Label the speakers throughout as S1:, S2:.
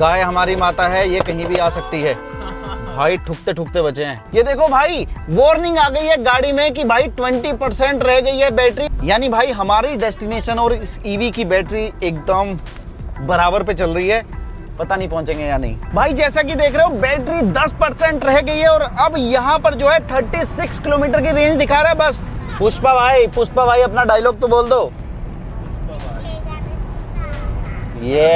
S1: गाय हमारी माता है, ये कहीं भी आ सकती है। भाई ठुकते ठुकते बचे हैं। ये देखो भाई, वार्निंग आ गई है गाड़ी में कि भाई 20% रह गई है बैटरी। यानी भाई हमारी डेस्टिनेशन और इस ईवी की बैटरी एकदम बराबर पे चल रही है। पता नहीं पहुंचेंगे या नहीं। भाई जैसा कि देख रहे हो बैटरी 10% रह गई है और अब यहाँ पर जो है 36 किलोमीटर की रेंज दिखा रहा है बस। पुष्पा भाई अपना डायलॉग तो बोल दो। ये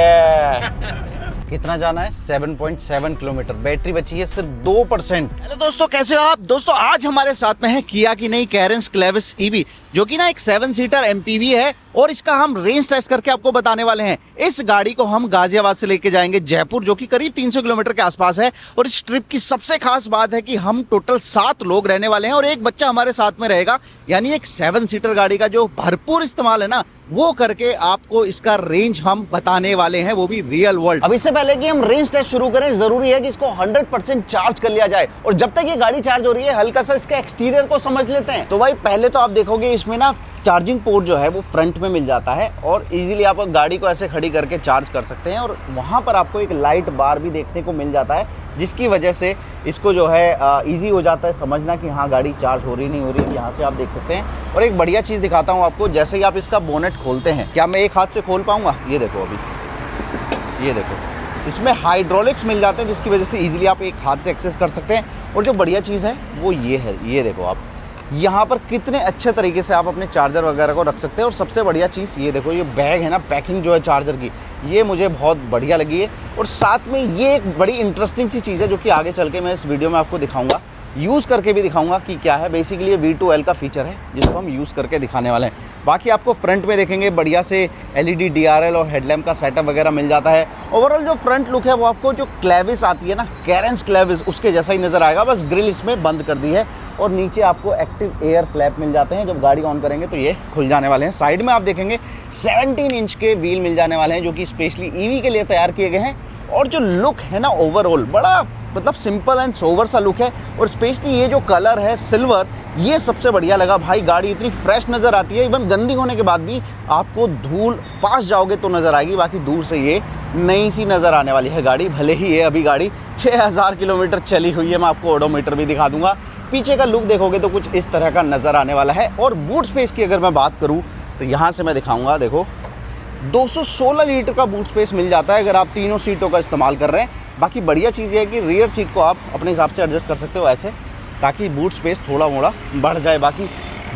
S1: कितना जाना है? 7.7 किलोमीटर। बैटरी बची है सिर्फ 2%। हेलो दोस्तों, कैसे हो आप? दोस्तों आज हमारे साथ में है किया की नई कैरेंस क्लेविस ईवी, जो कि ना एक 7 सीटर एमपीवी है और इसका हम रेंज टेस्ट करके आपको बताने वाले हैं। इस गाड़ी को हम गाजियाबाद से लेके जाएंगे जयपुर, जो कि करीब 300 किलोमीटर के आसपास है। और इस ट्रिप की सबसे खास बात है कि हम टोटल 7 लोग रहने वाले हैं और एक बच्चा हमारे साथ में रहेगा। यानी एक 7 सीटर गाड़ी का जो भरपूर इस्तेमाल है ना, वो करके आपको इसका रेंज हम बताने वाले हैं, वो भी रियल वर्ल्ड। अब इससे पहले कि हम रेंज टेस्ट शुरू करें, जरूरी है कि इसको 100% चार्ज कर लिया जाए। और जब तक ये गाड़ी चार्ज हो रही है, हल्का सा इसके एक्सटीरियर को समझ लेते हैं। तो भाई पहले तो आप देखोगे इसमें ना चार्जिंग पोर्ट जो है वो फ्रंट में मिल जाता है और इजीली आप गाड़ी को ऐसे खड़ी करके चार्ज कर सकते हैं। और वहाँ पर आपको एक लाइट बार भी देखने को मिल जाता है, जिसकी वजह से इसको जो है इजी हो जाता है समझना कि हाँ गाड़ी चार्ज हो रही नहीं हो रही। यहाँ से आप देख सकते हैं। और एक बढ़िया चीज़ दिखाता हूँ आपको, जैसे ही आप इसका बोनेट खोलते हैं, क्या मैं एक हाथ से खोल पाऊँगा? ये देखो, अभी ये देखो, इसमें हाइड्रोलिक्स मिल जाते हैं, जिसकी वजह से इजीली आप एक हाथ से एक्सेस कर सकते हैं। और जो बढ़िया चीज़ है वो ये है, ये देखो आप यहाँ पर कितने अच्छे तरीके से आप अपने चार्जर वगैरह को रख सकते हैं। और सबसे बढ़िया चीज़ ये देखो, ये बैग है ना, पैकिंग जो है चार्जर की, ये मुझे बहुत बढ़िया लगी है। और साथ में ये एक बड़ी इंटरेस्टिंग सी चीज़ है, जो कि आगे चल के मैं इस वीडियो में आपको दिखाऊंगा, यूज़ करके भी दिखाऊंगा कि क्या है। बेसिकली ये V2L का फीचर है, जिसको हम यूज़ करके दिखाने वाले हैं। बाकी आपको फ्रंट में देखेंगे बढ़िया से LED DRL और हेडलैम्प का सेटअप वगैरह मिल जाता है। ओवरऑल जो फ्रंट लुक है वो आपको जो क्लेविस आती है ना, कैरेंस क्लेविस, उसके जैसा ही नज़र आएगा, बस ग्रिल इसमें बंद कर दी है। और नीचे आपको एक्टिव एयर फ्लैप मिल जाते हैं, जब गाड़ी ऑन करेंगे तो ये खुल जाने वाले हैं। साइड में आप देखेंगे 17 इंच के व्हील मिल जाने वाले हैं, जो कि स्पेशली ईवी के लिए तैयार किए गए हैं। और जो लुक है ना ओवरऑल, बड़ा मतलब सिंपल एंड सोवर सा लुक है। और स्पेशली ये जो कलर है सिल्वर, ये सबसे बढ़िया लगा भाई। गाड़ी इतनी फ्रेश नज़र आती है, इवन गंदी होने के बाद भी आपको धूल पास जाओगे तो नज़र आएगी, बाकी दूर से ये नई सी नज़र आने वाली है गाड़ी। भले ही ये अभी गाड़ी 6000 किलोमीटर चली हुई है, मैं आपको ओडोमीटर भी दिखा दूंगा। पीछे का लुक देखोगे तो कुछ इस तरह का नज़र आने वाला है। और बूट स्पेस की अगर मैं बात करूँ तो यहाँ से मैं दिखाऊँगा, देखो 216 लीटर का बूट स्पेस मिल जाता है अगर आप तीनों सीटों का इस्तेमाल कर रहे हैं। बाकी बढ़िया चीज़ ये है कि रियर सीट को आप अपने हिसाब से एडजस्ट कर सकते हो ऐसे, ताकि बूट स्पेस थोड़ा मोड़ा बढ़ जाए। बाकी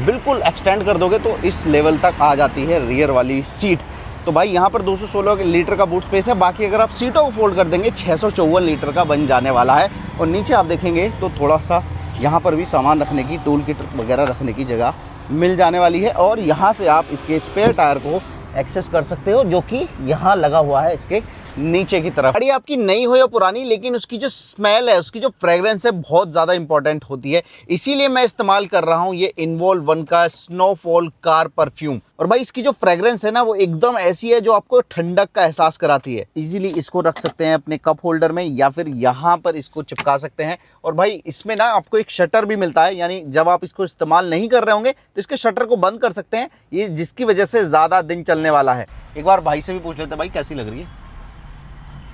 S1: बिल्कुल एक्सटेंड कर दोगे तो इस लेवल तक आ जाती है रियर वाली सीट। तो भाई यहाँ पर 216 लीटर का बूट स्पेस है। बाकी अगर आप सीटों को फोल्ड कर देंगे 654 लीटर का बन जाने वाला है। और नीचे आप देखेंगे तो थोड़ा सा यहाँ पर भी सामान रखने की, टूल किट वगैरह रखने की जगह मिल जाने वाली है। और यहाँ से आप इसके स्पेयर टायर को एक्सेस कर सकते हो, जो कि यहाँ लगा हुआ है इसके नीचे की तरफ। गाड़ी आपकी नई हो या पुरानी, लेकिन उसकी जो स्मेल है, उसकी जो फ्रेग्रेंस है, बहुत ज़्यादा इंपॉर्टेंट होती है। इसीलिए मैं इस्तेमाल कर रहा हूँ ये इन्वॉल्व 1 का स्नोफॉल कार परफ्यूम। और भाई इसकी जो फ्रेग्रेंस है ना, वो एकदम ऐसी है जो आपको ठंडक का एहसास कराती है। इजीली इसको रख सकते हैं अपने कप होल्डर में, या फिर यहाँ पर इसको चिपका सकते हैं। और भाई इसमें ना आपको एक शटर भी मिलता है, यानी जब आप इसको इस्तेमाल नहीं कर रहे होंगे तो इसके शटर को बंद कर सकते हैं, ये जिसकी वजह से ज़्यादा दिन चलने वाला है। एक बार भाई से भी पूछ लेते हैं, भाई कैसी लग रही है?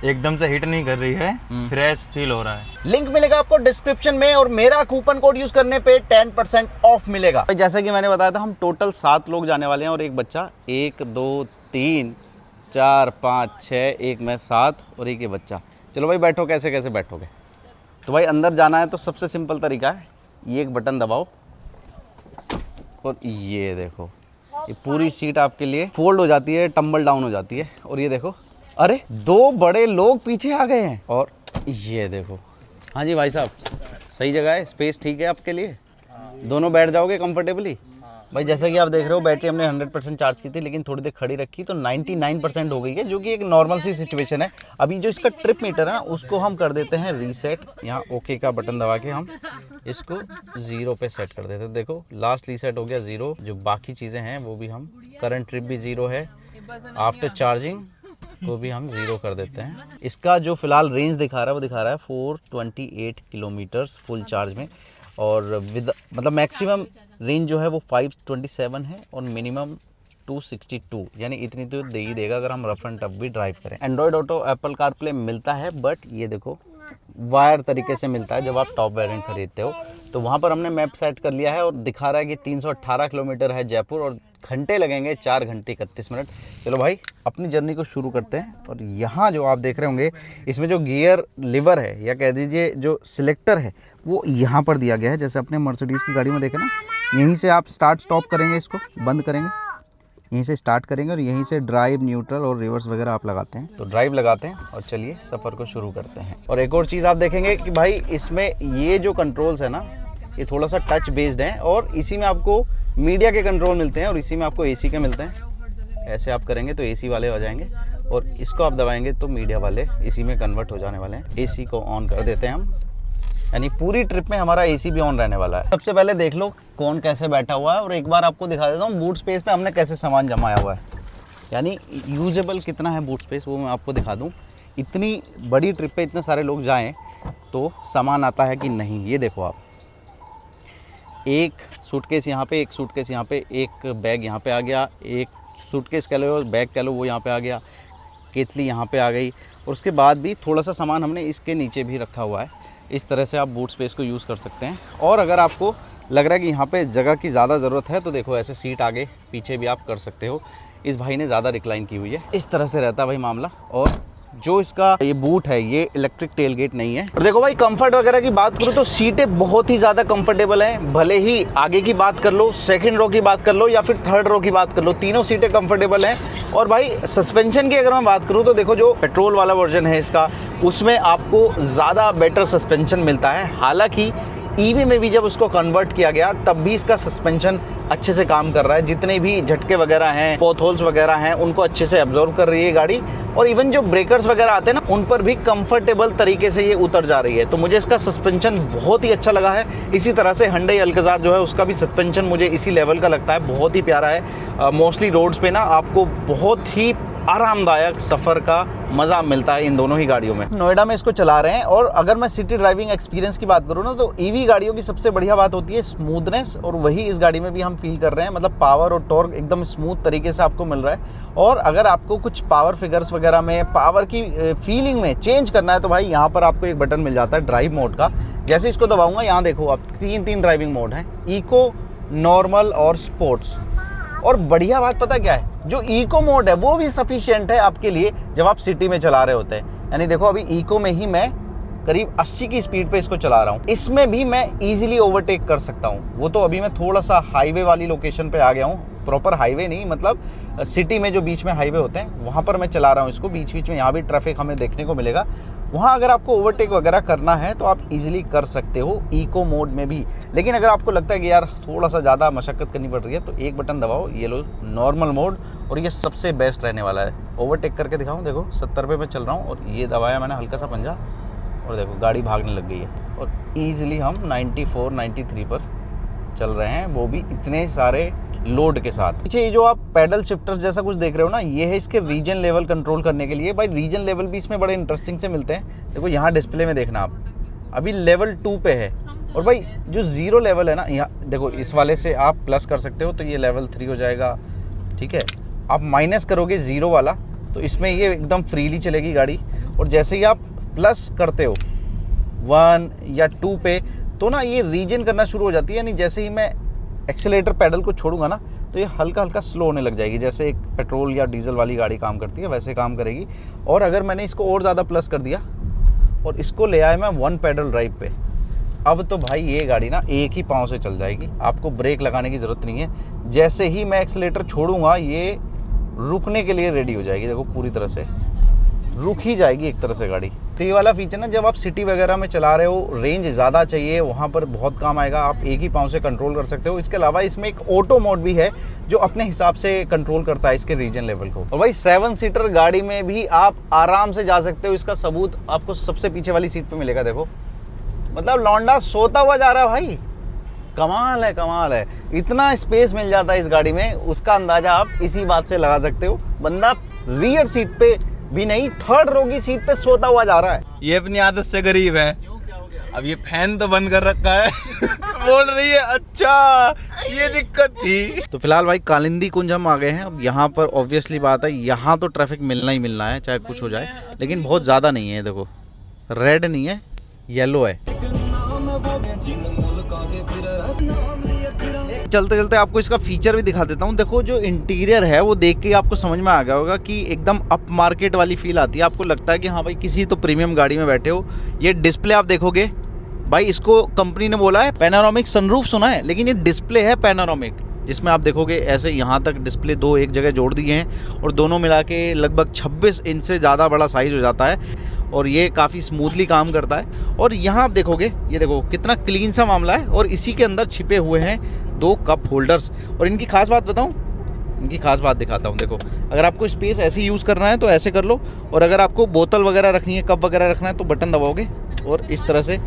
S2: एकदम से हिट नहीं कर रही है, फ्रेश फील हो रहा है।
S1: लिंक मिलेगा आपको डिस्क्रिप्शन में, और मेरा कूपन कोड यूज करने पे 10% ऑफ मिलेगा। जैसा कि मैंने बताया था, हम टोटल 7 लोग जाने वाले हैं और एक बच्चा। 1 2 3 4 5 6, एक मैं 7 और एक ये बच्चा। चलो भाई बैठो, कैसे कैसे बैठोगे? तो भाई अंदर जाना है तो सबसे सिंपल तरीका है, ये एक बटन दबाओ और ये देखो, ये पूरी सीट आपके लिए फोल्ड हो जाती है, टम्बल डाउन हो जाती है। और ये देखो, अरे 2 बड़े लोग पीछे आ गए हैं। और ये देखो, हाँ जी भाई साहब, सही जगह है, स्पेस ठीक है आपके लिए, दोनों बैठ जाओगे कंफर्टेबली। भाई जैसा कि आप देख रहे हो, बैटरी हमने 100% चार्ज की थी, लेकिन थोड़ी देर खड़ी रखी तो 99% हो गई है, जो कि एक नॉर्मल सी सिचुएशन है। अभी जो इसका ट्रिप मीटर है ना, उसको हम कर देते हैं रीसेट। यहाँ ओके का बटन दबा के हम इसको 0 पे सेट कर देते हैं। देखो लास्ट रीसेट हो गया 0। जो बाकी चीज़ें हैं वो भी हम, करंट ट्रिप भी 0 है, आफ्टर चार्जिंग को भी हम 0 कर देते हैं। इसका जो फिलहाल रेंज दिखा रहा है वो दिखा रहा है 428 किलोमीटर्स फुल चार्ज में। और विद मतलब मैक्सिमम रेंज जो है वो 527 है और मिनिमम 262, यानी इतनी तो दे ही देगा अगर हम रफ एंड टफ भी ड्राइव करें। एंड्रॉयड ऑटो, एप्पल कारप्ले मिलता है, बट ये देखो वायर तरीके से मिलता है जब आप टॉप वेरिएंट खरीदते हो। तो वहाँ पर हमने मैप सेट कर लिया है और दिखा रहा है कि 318 किलोमीटर है जयपुर और घंटे लगेंगे 4 घंटे 31 मिनट। चलो भाई अपनी जर्नी को शुरू करते हैं। और यहाँ जो आप देख रहे होंगे इसमें जो गियर लिवर है या कह दीजिए जो सिलेक्टर है वो यहाँ पर दिया गया है। जैसे अपने मर्सिडीज़ की गाड़ी में देखें ना, यहीं से आप स्टार्ट स्टॉप करेंगे, इसको बंद करेंगे, यहीं से स्टार्ट करेंगे और यहीं से ड्राइव, न्यूट्रल और रिवर्स वगैरह आप लगाते हैं। तो ड्राइव लगाते हैं और चलिए सफ़र को शुरू करते हैं। और एक और चीज़ आप देखेंगे कि भाई इसमें ये जो कंट्रोल्स है ना, ये थोड़ा सा टच बेस्ड है और इसी में आपको मीडिया के कंट्रोल मिलते हैं और इसी में आपको एसी के मिलते हैं। ऐसे आप करेंगे तो एसी वाले हो जाएंगे और इसको आप दबाएंगे तो मीडिया वाले इसी में कन्वर्ट हो जाने वाले हैं। एसी को ऑन कर देते हैं हम, यानी पूरी ट्रिप में हमारा एसी भी ऑन रहने वाला है। सबसे पहले देख लो कौन कैसे बैठा हुआ है और एक बार आपको दिखा देता हूँ बूट स्पेस पे हमने कैसे सामान जमाया हुआ है, यानी यूजेबल कितना है बूट स्पेस वो मैं आपको दिखा दूँ। इतनी बड़ी ट्रिप पे इतने सारे लोग जाएं तो सामान आता है कि नहीं, ये देखो आप, एक सूटकेस यहाँ पे, एक सूटकेस यहाँ पे, एक बैग यहाँ पे आ गया, एक सूटकेस कह लो, बैग कह लो, वो यहाँ पे आ गया, केतली यहाँ पे आ गई और उसके बाद भी थोड़ा सा सामान हमने इसके नीचे भी रखा हुआ है। इस तरह से आप बूट स्पेस को यूज़ कर सकते हैं। और अगर आपको लग रहा है कि यहाँ पे जगह की ज़्यादा ज़रूरत है तो देखो ऐसे सीट आगे पीछे भी आप कर सकते हो। इस भाई ने ज़्यादा रिक्लाइन की हुई है, इस तरह से रहता है भाई मामला। और जो इसका ये बूट है ये इलेक्ट्रिक टेलगेट नहीं है। और देखो भाई कंफर्ट वगैरह की बात करूँ तो सीटें बहुत ही ज़्यादा कंफर्टेबल हैं। भले ही आगे की बात कर लो, सेकंड रो की बात कर लो या फिर थर्ड रो की बात कर लो, तीनों सीटें कंफर्टेबल हैं। और भाई सस्पेंशन की अगर मैं बात करूँ तो देखो जो पेट्रोल वाला वर्जन है इसका, उसमें आपको ज़्यादा बेटर सस्पेंशन मिलता है। हालाँकि ईवी में भी जब उसको कन्वर्ट किया गया तब भी इसका सस्पेंशन अच्छे से काम कर रहा है। जितने भी झटके वगैरह हैं, पोथहोल्स वगैरह हैं, उनको अच्छे से एब्जॉर्व कर रही है गाड़ी। और इवन जो ब्रेकर्स वगैरह आते हैं ना, उन पर भी कंफर्टेबल तरीके से ये उतर जा रही है। तो मुझे इसका सस्पेंशन बहुत ही अच्छा लगा है। इसी तरह से Hyundai Alcazar जो है उसका भी सस्पेंशन मुझे इसी लेवल का लगता है, बहुत ही प्यारा है। मोस्टली रोड्स पे ना आपको बहुत ही आरामदायक सफ़र का मज़ा मिलता है इन दोनों ही गाड़ियों में। नोएडा में इसको चला रहे हैं और अगर मैं सिटी ड्राइविंग एक्सपीरियंस की बात करूँ ना तो ईवी गाड़ियों की सबसे बढ़िया बात होती है स्मूथनेस, और वही इस गाड़ी में भी हम फील कर रहे हैं। मतलब पावर और टॉर्क एकदम स्मूथ तरीके से आपको मिल रहा है। और अगर आपको कुछ पावर फिगर्स वगैरह में, पावर की फीलिंग में चेंज करना है तो भाई यहाँ पर आपको एक बटन मिल जाता है ड्राइव मोड का। जैसे इसको दबाऊंगा यहाँ देखो आप तीन ड्राइविंग मोड हैं, इको, नॉर्मल और स्पोर्ट्स। और बढ़िया बात पता क्या है, जो इको मोड है वो भी सफिशिएंट है आपके लिए जब आप सिटी में चला रहे होते हैं। यानी देखो अभी इको में ही मैं करीब 80 की स्पीड पे इसको चला रहा हूँ। इसमें भी मैं इजीली ओवरटेक कर सकता हूँ। वो तो अभी मैं थोड़ा सा हाईवे वाली लोकेशन पे आ गया हूँ, प्रॉपर हाईवे नहीं, मतलब सिटी में जो बीच में हाईवे होते हैं वहाँ पर मैं चला रहा हूँ इसको। बीच बीच में यहाँ भी ट्रैफिक हमें देखने को मिलेगा, वहाँ अगर आपको ओवरटेक वगैरह करना है तो आप इजीली कर सकते हो इको मोड में भी। लेकिन अगर आपको लगता है कि यार थोड़ा सा ज़्यादा मशक्क़त करनी पड़ रही है तो एक बटन दबाओ, ये लो नॉर्मल मोड, और ये सबसे बेस्ट रहने वाला है। ओवरटेक करके दिखाऊँ, देखो 70 पे मैं चल रहा हूँ और ये दबाया मैंने हल्का सा पंजा और देखो गाड़ी भागने लग गई है और ईजिली हम 94, 93 पर चल रहे हैं, वो भी इतने सारे लोड के साथ। पीछे ये जो आप पैडल शिफ्टर्स जैसा कुछ देख रहे हो ना, ये है इसके रीजन लेवल कंट्रोल करने के लिए। भाई रीजन लेवल भी इसमें बड़े इंटरेस्टिंग से मिलते हैं। देखो यहाँ डिस्प्ले में देखना आप, अभी लेवल 2 पे है। और भाई जो 0 लेवल है ना, यहाँ देखो इस वाले से आप प्लस कर सकते हो तो ये लेवल 3 हो जाएगा, ठीक है। आप माइनस करोगे 0 वाला तो इसमें ये एकदम फ्रीली चलेगी गाड़ी। और जैसे ही आप प्लस करते हो 1 या 2 पे तो ना ये रीजन करना शुरू हो जाती है। यानी जैसे ही मैं एक्सीलेटर पैडल को छोड़ूंगा ना तो ये हल्का हल्का स्लो होने लग जाएगी। जैसे एक पेट्रोल या डीजल वाली गाड़ी काम करती है वैसे काम करेगी। और अगर मैंने इसको और ज़्यादा प्लस कर दिया और इसको ले आया मैं 1 पैडल ड्राइव पे, अब तो भाई ये गाड़ी ना एक ही पाँव से चल जाएगी, आपको ब्रेक लगाने की ज़रूरत नहीं है। जैसे ही मैं एक्सीलेटर छोड़ूंगा ये रुकने के लिए रेडी हो जाएगी। देखो पूरी तरह से रुक ही जाएगी एक तरह से गाड़ी। तो ये वाला फीचर ना जब आप सिटी वगैरह में चला रहे हो, रेंज ज़्यादा चाहिए, वहाँ पर बहुत काम आएगा। आप एक ही पाँव से कंट्रोल कर सकते हो। इसके अलावा इसमें एक ऑटो मोड भी है जो अपने हिसाब से कंट्रोल करता है इसके रीजन लेवल को। और भाई 7 सीटर गाड़ी में भी आप आराम से जा सकते हो। इसका सबूत आपको सबसे पीछे वाली सीट पर मिलेगा। देखो मतलब लौंडा सोता हुआ जा रहा है भाई, कमाल है, कमाल है। इतना स्पेस मिल जाता है इस गाड़ी में, उसका अंदाजा आप इसी बात से लगा सकते हो। बंदा रियर सीट पे भी नहीं, थर्ड रो की सीट पे सोता हुआ जा रहा है।
S2: ये अपनी आदत से गरीब है। अब ये फैन तो बंद कर रखा है बोल रही है अच्छा ये दिक्कत थी।
S1: तो फिलहाल भाई कालिंदी कुंज हम आ गए हैं। अब यहाँ पर ऑब्वियसली बात है, यहाँ तो ट्रैफिक मिलना ही मिलना है चाहे कुछ हो जाए, लेकिन बहुत ज़्यादा नहीं है। देखो रेड नहीं है, येलो है। चलते चलते आपको इसका फीचर भी दिखा देता हूँ। देखो जो इंटीरियर है वो देख के आपको समझ में आ गया होगा कि एकदम अप मार्केट वाली फील आती है। आपको लगता है कि हाँ भाई किसी तो प्रीमियम गाड़ी में बैठे हो। ये डिस्प्ले आप देखोगे भाई, इसको कंपनी ने बोला है पैनोरामिक सनरूफ, सुना है, लेकिन ये डिस्प्ले है पैनोरामिक, जिसमें आप देखोगे ऐसे यहाँ तक डिस्प्ले दो एक जगह जोड़ दिए हैं और दोनों मिला के लगभग 26 इंच से ज़्यादा बड़ा साइज़ हो जाता है और ये काफ़ी स्मूथली काम करता है। और यहाँ आप देखोगे, ये देखो कितना क्लीन सा मामला है और इसी के अंदर छिपे हुए हैं 2 कप होल्डर्स। और इनकी खास बात बताऊँ, इनकी खास बात दिखाता हूँ। देखो अगर आपको स्पेस ऐसे यूज़ करना है तो ऐसे कर लो, और अगर आपको बोतल वगैरह रखनी है, कप वगैरह रखना है तो बटन दबाओगे और इस तरह से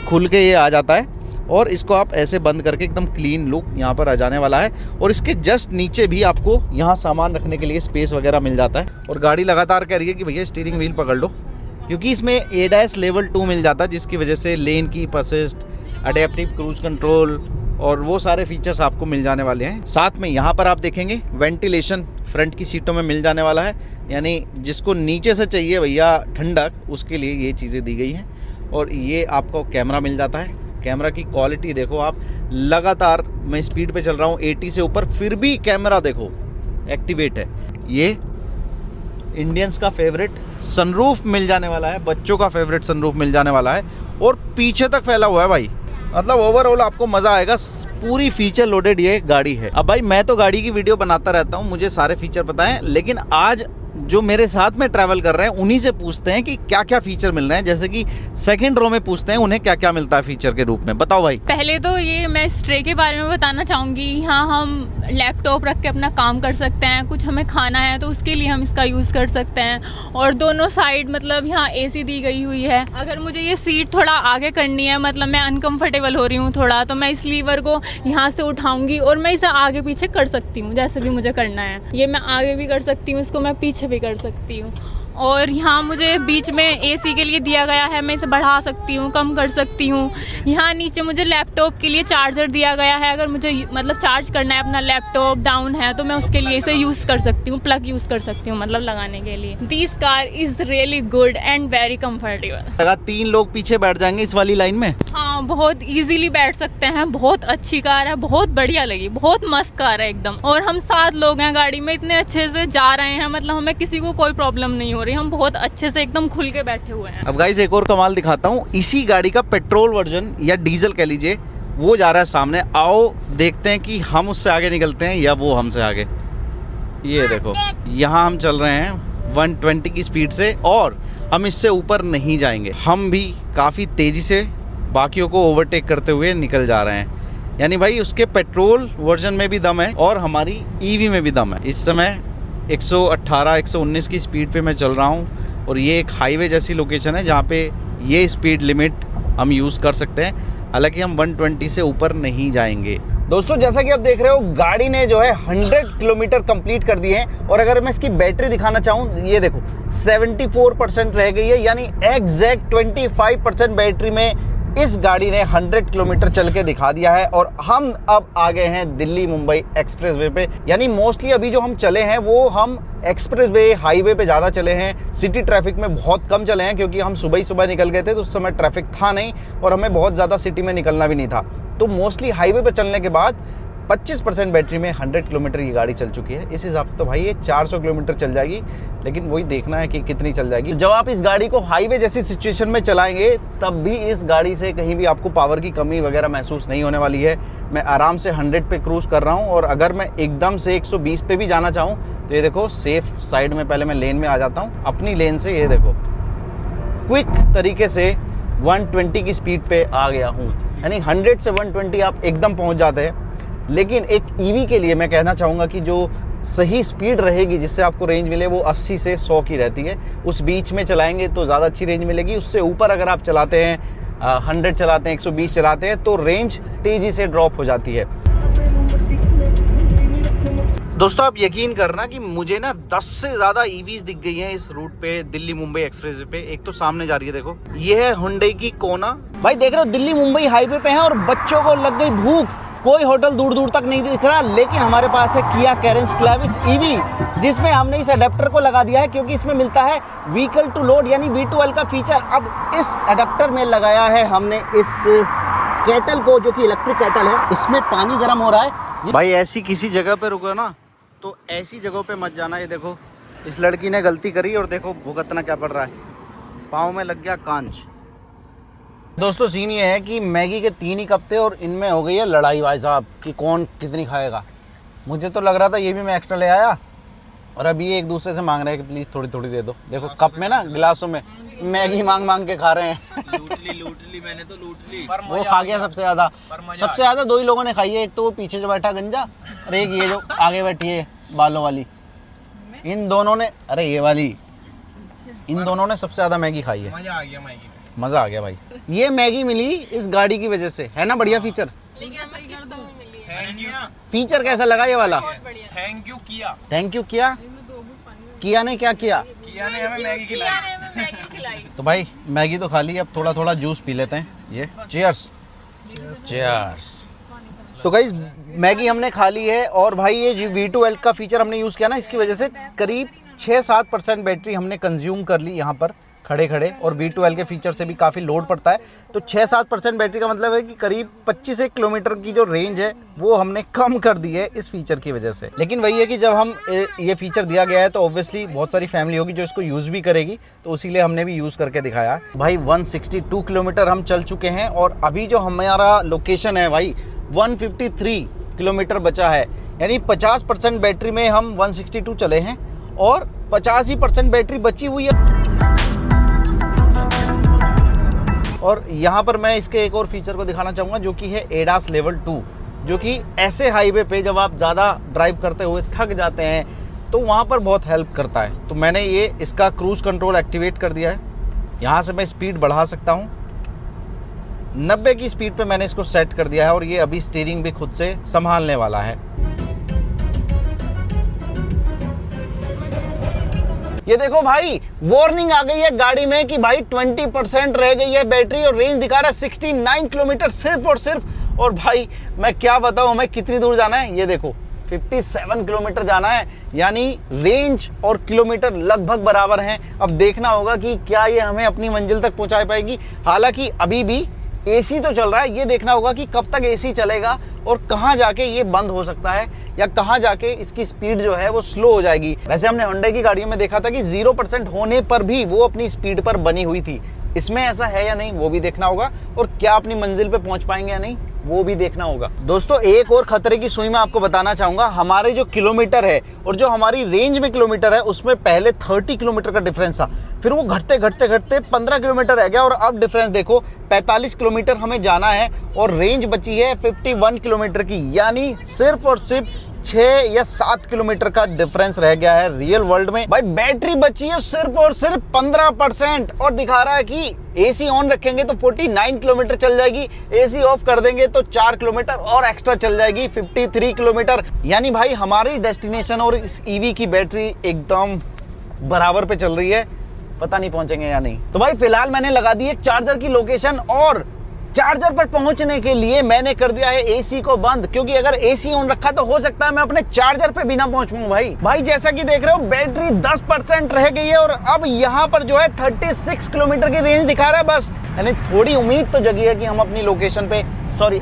S1: खुल के ये आ जाता है। और इसको आप ऐसे बंद करके एकदम क्लीन लुक यहाँ पर आ जाने वाला है। और इसके जस्ट नीचे भी आपको यहाँ सामान रखने के लिए स्पेस वगैरह मिल जाता है। और गाड़ी लगातार कह रही है कि भैया स्टीयरिंग व्हील पकड़ लो, क्योंकि इसमें ADAS लेवल 2 मिल जाता है, जिसकी वजह से lane keep assist, adaptive cruise control और वो सारे फीचर्स आपको मिल जाने वाले हैं। साथ में यहाँ पर आप देखेंगे वेंटिलेशन फ्रंट की सीटों में मिल जाने वाला है, यानी जिसको नीचे से चाहिए भैया ठंडक, उसके लिए ये चीज़ें दी गई हैं। और ये आपको कैमरा मिल जाता है। कैमरा की क्वालिटी देखो आप, लगातार मैं स्पीड पे चल रहा हूँ 80 से ऊपर, फिर भी कैमरा देखो एक्टिवेट है। ये इंडियंस का फेवरेट सनरूफ मिल जाने वाला है, बच्चों का फेवरेट सनरूफ मिल जाने वाला है और पीछे तक फैला हुआ है भाई। मतलब ओवरऑल आपको मज़ा आएगा। पूरी फीचर लोडेड ये गाड़ी है। अब भाई मैं तो गाड़ी की वीडियो बनाता रहता हूँ, मुझे सारे फीचर पता है, लेकिन आज जो मेरे साथ में ट्रैवल कर रहे हैं उन्हीं से पूछते हैं कि क्या क्या फीचर मिल रहे हैं। जैसे कि सेकंड रो में पूछते हैं उन्हें क्या क्या मिलता है फीचर के रूप में। बताओ भाई।
S3: पहले तो ये मैं इस ट्रे के बारे में बताना चाहूँगी। यहाँ हम लैपटॉप रख के अपना काम कर सकते हैं, कुछ हमें खाना है तो उसके लिए हम इसका यूज़ कर सकते हैं। और दोनों साइड मतलब यहाँ AC दी गई हुई है। अगर मुझे ये सीट थोड़ा आगे करनी है, मतलब मैं अनकम्फर्टेबल हो रही हूँ थोड़ा, तो मैं इस लीवर को यहाँ से उठाऊँगी और मैं इसे आगे पीछे कर सकती हूँ जैसे भी मुझे करना है। ये मैं आगे भी कर सकती हूँ, इसको मैं पीछे भी कर सकती हूँ। और यहाँ मुझे बीच में AC के लिए दिया गया है, मैं इसे बढ़ा सकती हूँ, कम कर सकती हूँ। यहाँ नीचे मुझे लैपटॉप के लिए चार्जर दिया गया है। अगर मुझे मतलब चार्ज करना है, अपना लैपटॉप डाउन है तो मैं उसके लिए इसे यूज़ कर सकती हूँ, प्लग यूज़ कर सकती हूँ मतलब लगाने के लिए। This car is really good and very comfortable.
S1: अगर 3 लोग पीछे बैठ जाएंगे इस वाली लाइन में,
S3: हाँ बहुत इजीली बैठ सकते हैं। बहुत अच्छी कार है, बहुत बढ़िया लगी, बहुत मस्त कार है एकदम। और हम 7 लोग हैं गाड़ी में, इतने अच्छे से जा रहे हैं, मतलब हमें किसी को कोई प्रॉब्लम नहीं हो रही, हम बहुत अच्छे से एकदम खुल के बैठे हुए हैं।
S1: अब गाइस एक और कमाल दिखाता हूँ। इसी गाड़ी का पेट्रोल वर्जन या डीजल कह लीजिए, वो जा रहा है सामने। आओ देखते हैं कि हम उससे आगे निकलते हैं या वो हमसे आगे। ये देखो यहाँ हम चल रहे हैं 120 की स्पीड से और हम इससे ऊपर नहीं जाएंगे। हम भी काफ़ी तेज़ी से बाकियों को ओवरटेक करते हुए निकल जा रहे हैं। यानी भाई उसके पेट्रोल वर्जन में भी दम है और हमारी EV में भी दम है। इस समय 118-119 की स्पीड पे मैं चल रहा हूँ और ये एक हाईवे जैसी लोकेशन है जहाँ पे ये स्पीड लिमिट हम यूज़ कर सकते हैं। हालांकि हम 120 से ऊपर नहीं जाएंगे। दोस्तों जैसा कि आप देख रहे हो गाड़ी ने जो है 100 किलोमीटर कंप्लीट कर दिए हैं। और अगर मैं इसकी बैटरी दिखाना चाहूँ, ये देखो 74% रह गई है, यानी एग्जैक्ट 25% बैटरी में इस गाड़ी ने 100 किलोमीटर चल के दिखा दिया है। और हम अब आ गए हैं दिल्ली मुंबई एक्सप्रेसवे पे। यानी मोस्टली अभी जो हम चले हैं वो हम एक्सप्रेसवे हाईवे पे ज़्यादा चले हैं, सिटी ट्रैफिक में बहुत कम चले हैं, क्योंकि हम सुबह ही सुबह निकल गए थे तो उस समय ट्रैफिक था नहीं और हमें बहुत ज़्यादा सिटी में निकलना भी नहीं था। तो मोस्टली हाईवे पे चलने के बाद 25% बैटरी में 100 किलोमीटर की गाड़ी चल चुकी है। इस हिसाब से तो भाई ये 400 किलोमीटर चल जाएगी, लेकिन वही देखना है कि कितनी चल जाएगी। जब आप इस गाड़ी को हाईवे जैसी सिचुएशन में चलाएंगे तब भी इस गाड़ी से कहीं भी आपको पावर की कमी वगैरह महसूस नहीं होने वाली है। मैं आराम से 100 पे क्रूज़ कर रहा हूँ और अगर मैं एकदम से 120 पे भी जाना चाहूँ तो ये देखो सेफ साइड में पहले मैं लेन में आ जाता हूँ अपनी लेन से। ये देखो क्विक तरीके से 120 की स्पीड पे आ गया हूँ। यानी 100 से 120 आप एकदम पहुँच जाते हैं। लेकिन एक EV के लिए मैं कहना चाहूँगा कि जो सही स्पीड रहेगी जिससे आपको रेंज मिले वो 80 से 100 की रहती है। उस बीच में चलाएंगे तो ज़्यादा अच्छी रेंज मिलेगी। उससे ऊपर अगर आप चलाते हैं 100 चलाते हैं 120 चलाते हैं तो रेंज तेज़ी से ड्रॉप हो जाती है। दोस्तों आप यकीन करना कि मुझे ना 10 से ज़्यादा ईवीज दिख गई हैं इस रूट पे, दिल्ली मुंबई एक्सप्रेस पे। एक तो सामने जा रही है, देखो ये है हुंडई की कोना। भाई देख रहे हो दिल्ली मुंबई हाईवे पे हैं और बच्चों को लग गई भूख। कोई होटल दूर दूर तक नहीं दिख रहा, लेकिन हमारे पास है किया कैरेंस क्लेविस ईवी, जिसमें हमने इस अडेप्टर को लगा दिया है क्योंकि इसमें मिलता है व्हीकल टू लोड यानी V2L का फीचर। अब इस अडेप्टर में लगाया है हमने इस केटल को, जो कि इलेक्ट्रिक केटल है। इसमें पानी गर्म हो रहा है। भाई ऐसी किसी जगह पे रुको ना तो ऐसी जगहों पे मत जाना। ये देखो इस लड़की ने गलती करी और देखो भुगतना क्या पड़ रहा है, पाँव में लग गया कांच। दोस्तों सीन ये है कि मैगी के 3 ही कप थे और इनमें हो गई है लड़ाई भाई साहब कि कौन कितनी खाएगा। मुझे तो लग रहा था ये भी मैं एक्स्ट्रा ले आया और अभी ये एक दूसरे से मांग रहे हैं कि प्लीज़ थोड़ी थोड़ी दे दो। देखो कप में ना गिलासों में मैगी मांग मांग के खा रहे हैं।
S2: लूट ली मैंने तो लूट ली।
S1: वो खा गया सबसे ज़्यादा। सबसे ज़्यादा 2 ही लोगों ने खाई है, एक तो वो पीछे जो बैठा गंजा और एक ये जो आगे बैठी है बालों वाली। इन दोनों ने, अरे ये वाली, इन दोनों ने सबसे ज़्यादा मैगी खाई है।
S2: मजा आ गया मैगी,
S1: मज़ा आ गया भाई। ये मैगी मिली इस गाड़ी की वजह से, है ना बढ़िया फीचर। फीचर कैसा लगा ये वाला?
S2: थैंक यू किया।
S1: थैंक यू किया। किया ने क्या किया?
S2: किया ने हमें मैगी खिलाई।
S1: तो भाई मैगी तो खा ली, अब थोड़ा थोड़ा जूस पी लेते हैं। ये चीयर्स चीयर्स। तो गाइस मैगी हमने खा ली है और भाई ये V2L का फीचर हमने यूज़ किया ना, इसकी वजह से करीब 6-7% बैटरी हमने कंज्यूम कर ली यहाँ पर खड़े खड़े। और V2L के फीचर से भी काफ़ी लोड पड़ता है, तो 6-7% बैटरी का मतलब है कि करीब 25 किलोमीटर की जो रेंज है वो हमने कम कर दी है इस फीचर की वजह से। लेकिन वही है कि जब हम ये फीचर दिया गया है तो ऑब्वियसली बहुत सारी फैमिली होगी जो इसको यूज़ भी करेगी, तो इसीलिए हमने भी यूज़ करके दिखाया। भाई 162 किलोमीटर हम चल चुके हैं और अभी जो हमारा लोकेशन है भाई 153 किलोमीटर बचा है, यानी 50% बैटरी में हम 162 चले हैं और 85% बैटरी बची हुई है। और यहाँ पर मैं इसके एक और फीचर को दिखाना चाहूँगा जो कि है ADAS लेवल 2, जो कि ऐसे हाईवे पे जब आप ज़्यादा ड्राइव करते हुए थक जाते हैं तो वहाँ पर बहुत हेल्प करता है। तो मैंने ये इसका क्रूज़ कंट्रोल एक्टिवेट कर दिया है। यहाँ से मैं स्पीड बढ़ा सकता हूँ, 90 की स्पीड पे मैंने इसको सेट कर दिया है और ये अभी स्टीयरिंग भी खुद से संभालने वाला है। ये देखो भाई वार्निंग आ गई है गाड़ी में कि भाई 20% रह गई है बैटरी और रेंज दिखा रहा है 69 किलोमीटर सिर्फ और सिर्फ। और भाई मैं क्या बताऊं हमें कितनी दूर जाना है, ये देखो 57 किलोमीटर जाना है, यानी रेंज और किलोमीटर लगभग बराबर हैं। अब देखना होगा कि क्या ये हमें अपनी मंजिल तक पहुंचा पाएगी। हालांकि अभी भी एसी तो चल रहा है, ये देखना होगा कि कब तक एसी चलेगा और कहाँ जाके ये बंद हो सकता है या कहाँ जाके इसकी स्पीड जो है वो स्लो हो जाएगी। वैसे हमने होंडा की गाड़ियों में देखा था कि 0% होने पर भी वो अपनी स्पीड पर बनी हुई थी। इसमें ऐसा है या नहीं वो भी देखना होगा, और क्या अपनी मंजिल पे पहुंच पाएंगे या नहीं वो भी देखना होगा। दोस्तों एक और खतरे की सुई मैं आपको बताना चाहूंगा। हमारे जो किलोमीटर है और जो हमारी रेंज में किलोमीटर है उसमें पहले 30 किलोमीटर का डिफरेंस था, फिर वो घटते घटते घटते 15 किलोमीटर रह गया और अब डिफरेंस देखो 45 किलोमीटर हमें जाना है और रेंज बची है 51 किलोमीटर की, यानी सिर्फ और सिर्फ 6 या 7 किलोमीटर का डिफरेंस रह गया है रियल वर्ल्ड में। भाई बैटरी बची है सिर्फ और सिर्फ 15% और दिखा रहा है कि एसी ऑन रखेंगे तो 49 किलोमीटर चल जाएगी, एसी ऑफ कर देंगे तो 4 किलोमीटर और एक्स्ट्रा चल जाएगी 53 किलोमीटर। यानी भाई हमारी डेस्टिनेशन और इस ईवी की बैटरी एकदम बराबर पे चल रही है, पता नहीं पहुंचेंगे या नहीं। तो भाई फिलहाल मैंने लगा दी एक चार्जर की लोकेशन और चार्जर पर पहुंचने के लिए मैंने कर दिया है एसी को बंद, क्योंकि अगर एसी ऑन रखा तो हो सकता है मैं अपने चार्जर पे बिना पहुंच पाऊं। भाई जैसा कि देख रहे हो बैटरी 10% रह गई है और अब यहाँ पर जो है 36 किलोमीटर की रेंज दिखा रहा है बस। यानी थोड़ी उम्मीद तो जगी है कि हम अपनी लोकेशन पे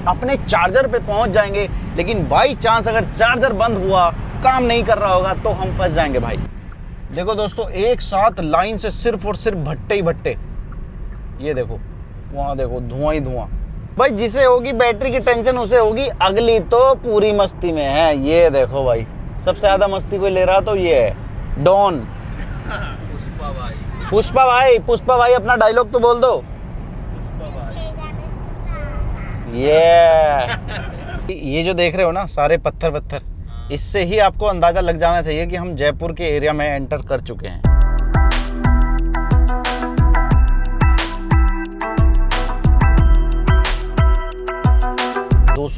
S1: अपने चार्जर पे पहुंच जाएंगे, लेकिन बाई चांस अगर चार्जर बंद हुआ, काम नहीं कर रहा होगा तो हम फंस जाएंगे। भाई देखो दोस्तों एक साथ लाइन से सिर्फ और सिर्फ भट्टे ही भट्टे, ये देखो वहां देखो धुआं ही धुआं। भाई जिसे होगी बैटरी की टेंशन उसे होगी, अगली तो पूरी मस्ती में है। ये देखो भाई सबसे ज्यादा मस्ती कोई ले रहा तो ये है डॉन। पुष्पा भाई अपना डायलॉग तो बोल दो। ये जो देख रहे हो ना सारे पत्थर, इससे ही आपको अंदाजा लग जाना चाहिए कि हम जयपुर के एरिया में एंटर कर चुके हैं।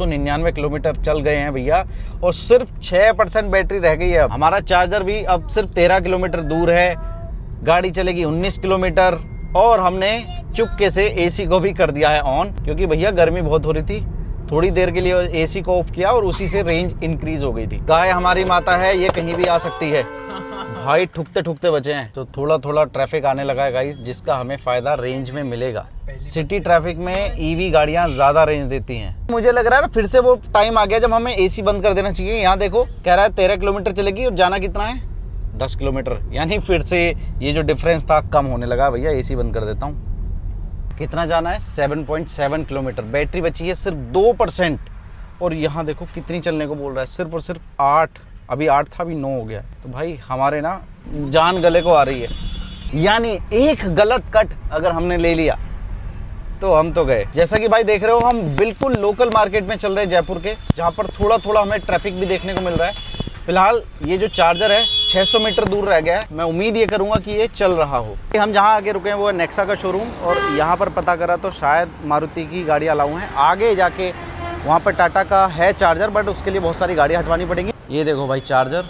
S1: 299 किलोमीटर चल गए हैं भैया, और सिर्फ 6% बैटरी रह गई है। हमारा चार्जर भी अब सिर्फ 13 किलोमीटर दूर है, गाड़ी चलेगी 19 किलोमीटर। और हमने चुपके से एसी को भी कर दिया है ऑन, क्योंकि भैया गर्मी बहुत हो रही थी। थोड़ी देर के लिए एसी को ऑफ किया और उसी से रेंज इंक्रीज हो गई थी। गाय हमारी माता है, ये कहीं भी आ सकती है। भाई ठुकते ठुकते बचे हैं, तो थोड़ा थोड़ा ट्रैफिक आने लगा है गाइस, जिसका हमें फायदा रेंज में मिलेगा। सिटी ट्रैफिक में ईवी गाड़ियां ज्यादा रेंज देती हैं। मुझे लग रहा है ना फिर से वो टाइम आ गया जब हमें एसी बंद कर देना चाहिए। यहाँ देखो कह रहा है 13 किलोमीटर चलेगी और जाना कितना है 10 किलोमीटर, यानी फिर से ये जो डिफरेंस था कम होने लगा। भैया एसी बंद कर देता हूँ। कितना जाना है 7.7 किलोमीटर, बैटरी बची है सिर्फ 2%। और यहाँ देखो कितनी चलने को बोल रहा है, सिर्फ और सिर्फ 8। अभी 8 था, अभी 9 हो गया। तो भाई हमारे ना जान गले को आ रही है, यानी एक गलत कट अगर हमने ले लिया तो हम तो गए। जैसा कि भाई देख रहे हो हम बिल्कुल लोकल मार्केट में चल रहे हैं जयपुर के, जहाँ पर थोड़ा थोड़ा हमें ट्रैफिक भी देखने को मिल रहा है। फिलहाल ये जो चार्जर है 600 मीटर दूर रह गया है। मैं उम्मीद ये करूंगा कि ये चल रहा हो। हम जहाँ आगे रुके हैं वो है नेक्सा का शोरूम, और यहाँ पर पता करा तो शायद मारुति की गाड़ी अलाउ है। आगे जाके वहाँ पर टाटा का है चार्जर, बट उसके लिए बहुत सारी गाड़ियाँ हटवानी पड़ेंगी। ये देखो भाई चार्जर,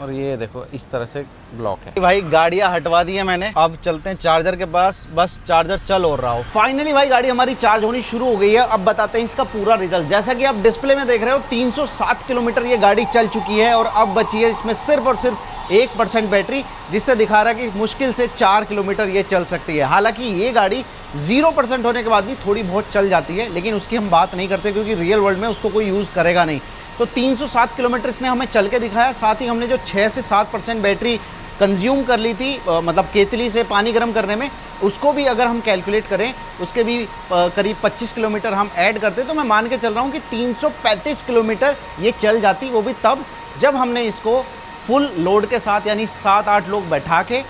S1: और ये देखो इस तरह से ब्लॉक है। भाई गाड़ियां हटवा दी है मैंने, अब चलते हैं चार्जर के पास, बस चार्जर चल और रहा हो। फाइनली भाई गाड़ी हमारी चार्ज होनी शुरू हो गई है। अब बताते हैं इसका पूरा रिजल्ट। जैसा कि आप डिस्प्ले में देख रहे हो 307 किलोमीटर ये गाड़ी चल चुकी है, और अब बची है इसमें सिर्फ और सिर्फ 1% बैटरी, जिससे दिखा रहा है कि मुश्किल से 4 किलोमीटर ये चल सकती है। हालांकि ये गाड़ी 0% होने के बाद भी थोड़ी बहुत चल जाती है, लेकिन उसकी हम बात नहीं करते क्योंकि रियल वर्ल्ड में उसको कोई यूज़ करेगा नहीं। तो 307 किलोमीटर इसने हमें चल के दिखाया। साथ ही हमने जो 6 से 7% बैटरी कंज्यूम कर ली थी, मतलब केतली से पानी गर्म करने में, उसको भी अगर हम कैलकुलेट करें, उसके भी करीब 25 किलोमीटर हम ऐड करते, तो मैं मान के चल रहा हूँ कि 335 किलोमीटर ये चल जाती। वो भी तब जब हमने इसको फुल लोड के साथ, यानी 7-8 लोग बैठा के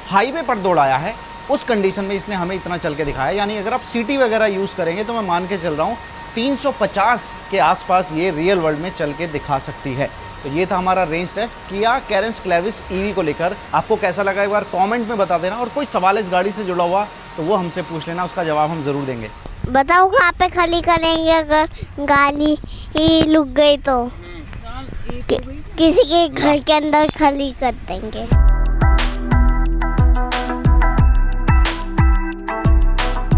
S1: हाईवे पर दौड़ाया है। उस कंडीशन में इसने हमें इतना चल के दिखाया। यानी अगर आप सिटी वगैरह यूज़ करेंगे तो मैं मान के चल रहा हूँ 350 के आसपास ये रियल वर्ल्ड में चल के दिखा सकती है। तो ये था हमारा रेंज टेस्ट किया कैरेंस क्लेविस ईवी को लेकर। आपको कैसा लगा एक बार कमेंट में बता देना, और कोई सवाल इस गाड़ी से जुड़ा हुआ तो वो हमसे पूछ लेना, उसका जवाब हम ज़रूर देंगे।
S4: बताओ कहाँ पे खाली करेंगे अगर गाड़ी लुक गई तो? किसी के घर के अंदर खाली कर देंगे।